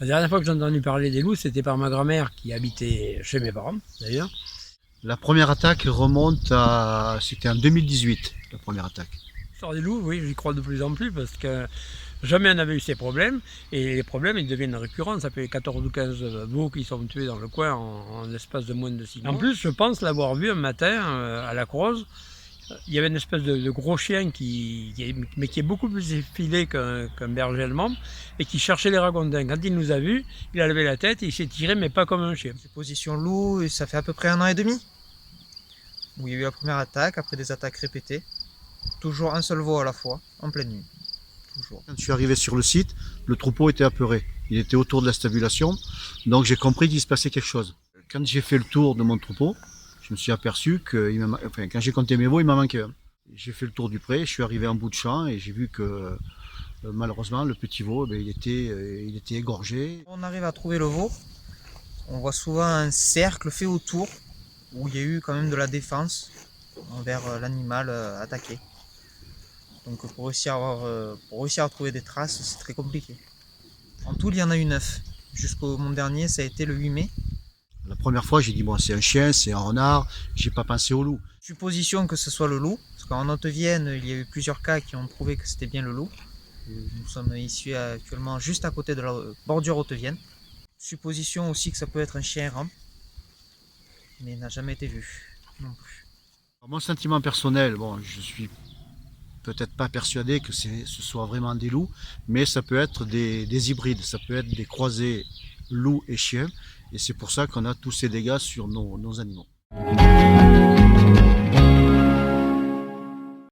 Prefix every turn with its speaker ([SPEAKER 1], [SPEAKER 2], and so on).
[SPEAKER 1] La dernière fois que j'ai entendu parler des loups, c'était par ma grand-mère qui habitait chez mes parents, d'ailleurs.
[SPEAKER 2] La première attaque remonte à... C'était en 2018, la première attaque.
[SPEAKER 1] L'histoire des loups, oui, j'y crois de plus en plus parce que jamais on n'avait eu ces problèmes. Et les problèmes, ils deviennent récurrents. Ça fait 14 ou 15 veaux qui sont tués dans le coin en l'espace de moins de 6 mois. En plus, je pense l'avoir vu un matin à la Croze. Il y avait une espèce de gros chien mais qui est beaucoup plus effilé qu'un berger allemand et qui cherchait les ragondins. Quand il nous a vus, il a levé la tête et il s'est tiré, mais pas comme un chien.
[SPEAKER 3] Position loup, ça fait à peu près 1 an et demi où il y a eu la première attaque, après des attaques répétées. Toujours un seul veau à la fois, en pleine nuit. Toujours.
[SPEAKER 2] Quand je suis arrivé sur le site, le troupeau était apeuré. Il était autour de la stabulation, donc j'ai compris qu'il se passait quelque chose. Quand j'ai fait le tour de mon troupeau, je me suis aperçu que, quand j'ai compté mes veaux, il m'en manquait un. J'ai fait le tour du pré, je suis arrivé en bout de champ et j'ai vu que malheureusement le petit veau, il était égorgé.
[SPEAKER 3] On arrive à trouver le veau, on voit souvent un cercle fait autour où il y a eu quand même de la défense envers l'animal attaqué. Donc pour réussir à trouver des traces, c'est très compliqué. En tout, il y en a eu 9. Jusqu'au mon dernier, ça a été le 8 mai.
[SPEAKER 2] La première fois, j'ai dit bon, c'est un chien, c'est un renard, j'ai pas pensé au loup.
[SPEAKER 3] Supposition que ce soit le loup, parce qu'en Haute-Vienne, il y a eu plusieurs cas qui ont prouvé que c'était bien le loup. Nous sommes ici actuellement juste à côté de la bordure Haute-Vienne. Supposition aussi que ça peut être un chien errant, mais n'a jamais été vu non plus.
[SPEAKER 2] Mon sentiment personnel, bon, je suis peut-être pas persuadé que ce soit vraiment des loups, mais ça peut être des hybrides, ça peut être des croisés loups et chiens, et c'est pour ça qu'on a tous ces dégâts sur nos animaux.